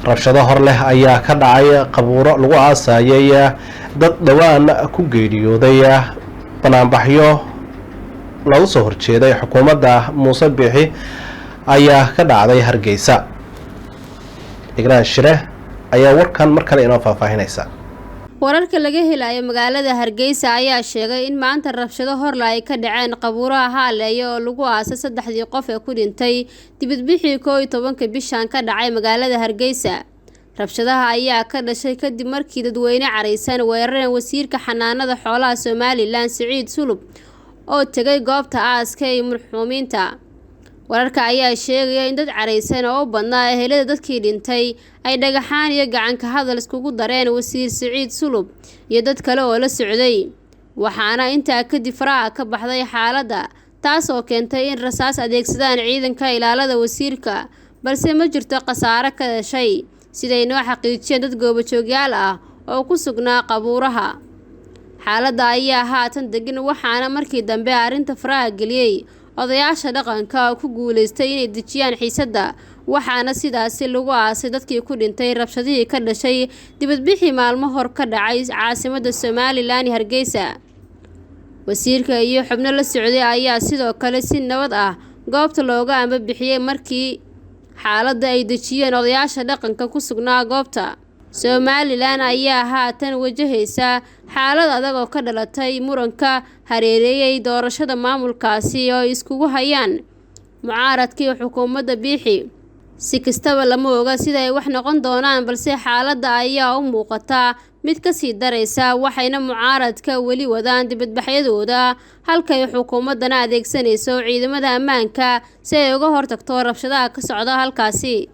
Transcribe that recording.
rabshado hor leh ayaa ka dhacay qabuuro lagu aasayay dad dhawaan ku geeriyooday banaanbaxyo lagu soo horjeeday xukuumadda Muuse Biixi ayaa ka dhacday Hargeysa. Igraan Shire ayaa warkan mar kale inoo faahfaahinaysa. wararka laga helayo magaalada Hargeysa ayaa sheegay in maanta rabshado hor ay ka dhaceen qabuuraha Haaleeyo oo lagu aasay 3 qof ee ku dhintay dibadbixii 11 bishan ka dhacay magaalada Hargeysa. rabshadaha ayaa ka dhashay kadib markii dadweyne careysan weerareen wasiirka xanaanada xoolaha Somaliland Siciid Sulub oo tagay goobta aaska ee marxuumiinta. wararka ayaa sheegaya in dad careysan oo badnaa ehelada dadkii dhintay ay dhagaxaan iyo gacan ka hadal iskugu dareen wasiir Siciid Sulub iyo dad kale oo la socday, waxaana intaa kadib faraha ka baxday xaaladda taas oo keentay in rasaas adeegsadaan ciidanka ilaalada wasiirka, balse ma jirto khasaare ka dhashay siday noo xaqiijiyeen dad goobajoogyaal ah oo ku sugnaa qabuuraha. xaaladda ayaa haatan degan, waxaana markii dambe arrinta faraha geliyay odayaasha dhaqanka oo ku guuleystay inay dejiyaan xiisadda, waxaana sidaasi lagu aasay dadkii ku dhintay rabshadihii ka dhashay dibadbixii maalmo hor ka dhacay caasimadda Somaliland Hargeysa. wasiirka iyo xubno la socday ayaa sidoo kale si nabad ah goobta looga amba bixiyay markii xaaladda ay dejiyeen odayaasha dhaqanka ku sugnaa goobta. Somaliland ayaa haatan wajahaysa xaalad adag oo ka dhalatay muranka hareereeyay doorashada maamulkaasi oo iskugu hayaan mucaaradkii xukuumadda Biixi. si kastaba lama oga sida ay wax noqon doonaan, balse xaaladda ayaa u muuqata mid ka sii daraysa, waxayna mucaaradka weli wadaan dibadbaxyadooda halka ay xukuumaddana adeegsanayso ciidamada ammaanka si ay uga hortagto rabshadaha ka socda halkaasi.